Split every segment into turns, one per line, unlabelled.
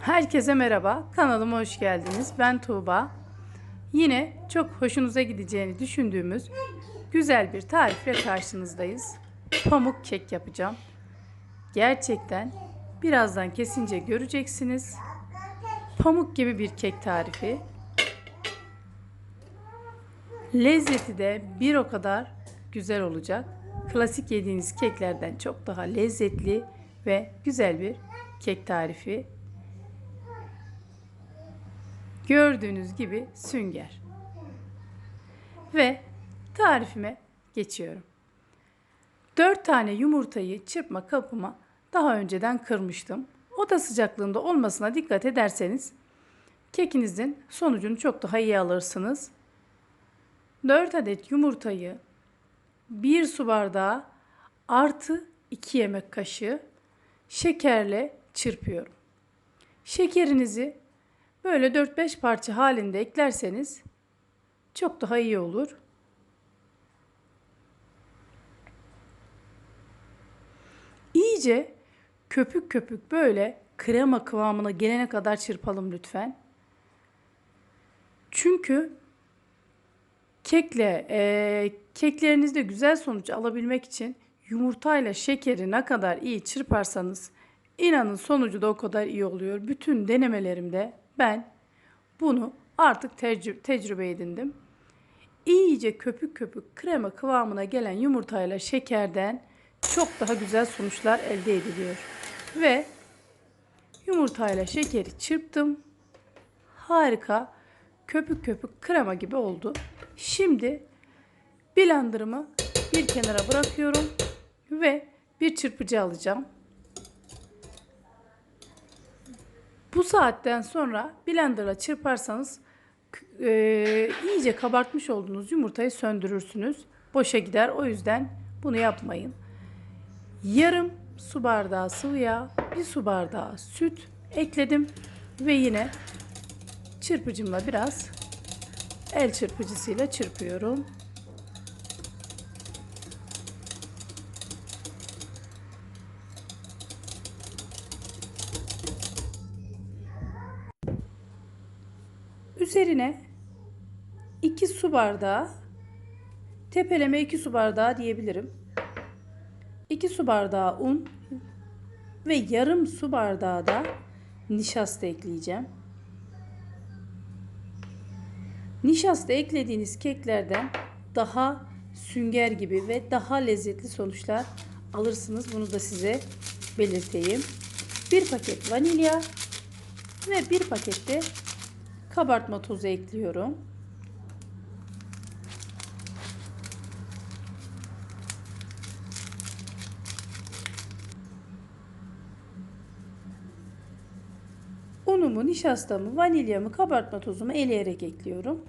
Herkese merhaba, kanalıma hoş geldiniz. Ben Tuğba. Yine çok hoşunuza gideceğini düşündüğümüz güzel bir tarifle karşınızdayız. Pamuk kek yapacağım. Gerçekten birazdan kesince göreceksiniz. Pamuk gibi bir kek tarifi. Lezzeti de bir o kadar güzel olacak. Klasik yediğiniz keklerden çok daha lezzetli ve güzel bir kek tarifi. Gördüğünüz gibi sünger. Ve tarifime geçiyorum. 4 tane yumurtayı çırpma kabıma daha önceden kırmıştım. Oda sıcaklığında olmasına dikkat ederseniz kekinizin sonucunu çok daha iyi alırsınız. 4 adet yumurtayı 1 su bardağı artı 2 yemek kaşığı şekerle çırpıyorum. Şekerinizi böyle 4-5 parça halinde eklerseniz çok daha iyi olur. İyice köpük köpük böyle krema kıvamına gelene kadar çırpalım lütfen. Çünkü keklerinizde güzel sonuç alabilmek için yumurtayla şekeri ne kadar iyi çırparsanız inanın sonucu da o kadar iyi oluyor. Bütün denemelerimde ben bunu artık tecrübe edindim. İyice köpük köpük krema kıvamına gelen yumurtayla şekerden çok daha güzel sonuçlar elde ediliyor. Ve yumurtayla şekeri çırptım. Harika köpük köpük krema gibi oldu. Şimdi blenderımı bir kenara bırakıyorum ve bir çırpıcı alacağım. Bu saatten sonra blenderla çırparsanız iyice kabartmış olduğunuz yumurtayı söndürürsünüz. Boşa gider. O yüzden bunu yapmayın. Yarım su bardağı sıvı yağ, bir su bardağı süt ekledim ve yine çırpıcımla biraz el çırpıcısıyla çırpıyorum. Üzerine 2 su bardağı, tepeleme 2 su bardağı diyebilirim. 2 su bardağı un ve yarım su bardağı da nişasta ekleyeceğim. Nişasta eklediğiniz keklerden daha sünger gibi ve daha lezzetli sonuçlar alırsınız. Bunu da size belirteyim. 1 paket vanilya ve 1 paket de kabartma tozu ekliyorum. Unumu, nişastamı, vanilyamı, kabartma tozumu eleyerek ekliyorum.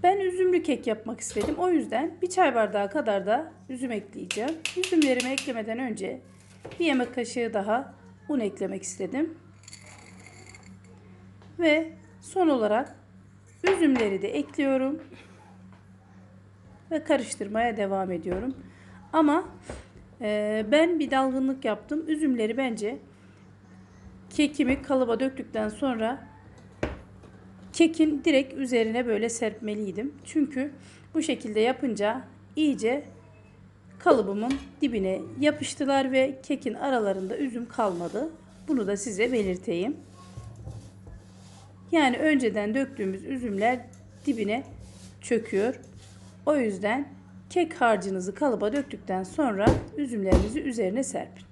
Ben üzümlü kek yapmak istedim. O yüzden bir çay bardağı kadar da üzüm ekleyeceğim. Üzümlerimi eklemeden önce bir yemek kaşığı daha un eklemek istedim. Ve son olarak üzümleri de ekliyorum. Ve karıştırmaya devam ediyorum. Ama ben bir dalgınlık yaptım. Üzümleri bence kekimi kalıba döktükten sonra kekin direkt üzerine böyle serpmeliydim. Çünkü bu şekilde yapınca iyice kalıbımın dibine yapıştılar ve kekin aralarında üzüm kalmadı. Bunu da size belirteyim. Yani önceden döktüğümüz üzümler dibine çöküyor. O yüzden kek harcınızı kalıba döktükten sonra üzümlerinizi üzerine serpin.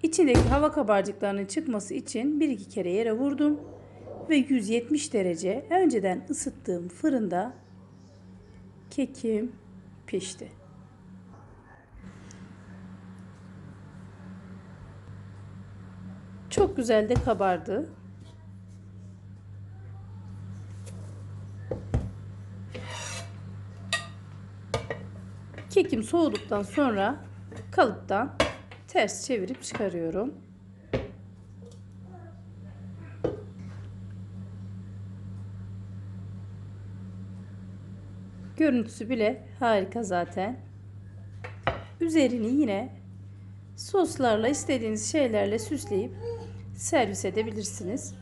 İçindeki hava kabarcıklarının çıkması için 1-2 kere yere vurdum ve 170 derece önceden ısıttığım fırında kekim pişti. Çok güzel de kabardı. Kekim soğuduktan sonra kalıptan ters çevirip çıkarıyorum. Görüntüsü bile harika zaten. Üzerini yine soslarla, istediğiniz şeylerle süsleyip servis edebilirsiniz.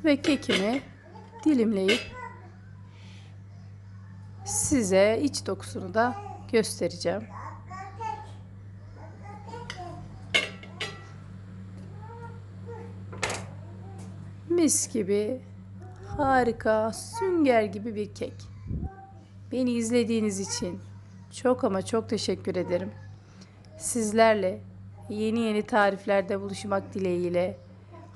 Ve kekimi dilimleyip size iç dokusunu da göstereceğim. Mis gibi, harika, sünger gibi bir kek. Beni izlediğiniz için çok ama çok teşekkür ederim. Sizlerle yeni tariflerde buluşmak dileğiyle.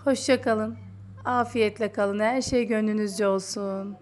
Hoşça kalın, afiyetle kalın, her şey gönlünüzce olsun.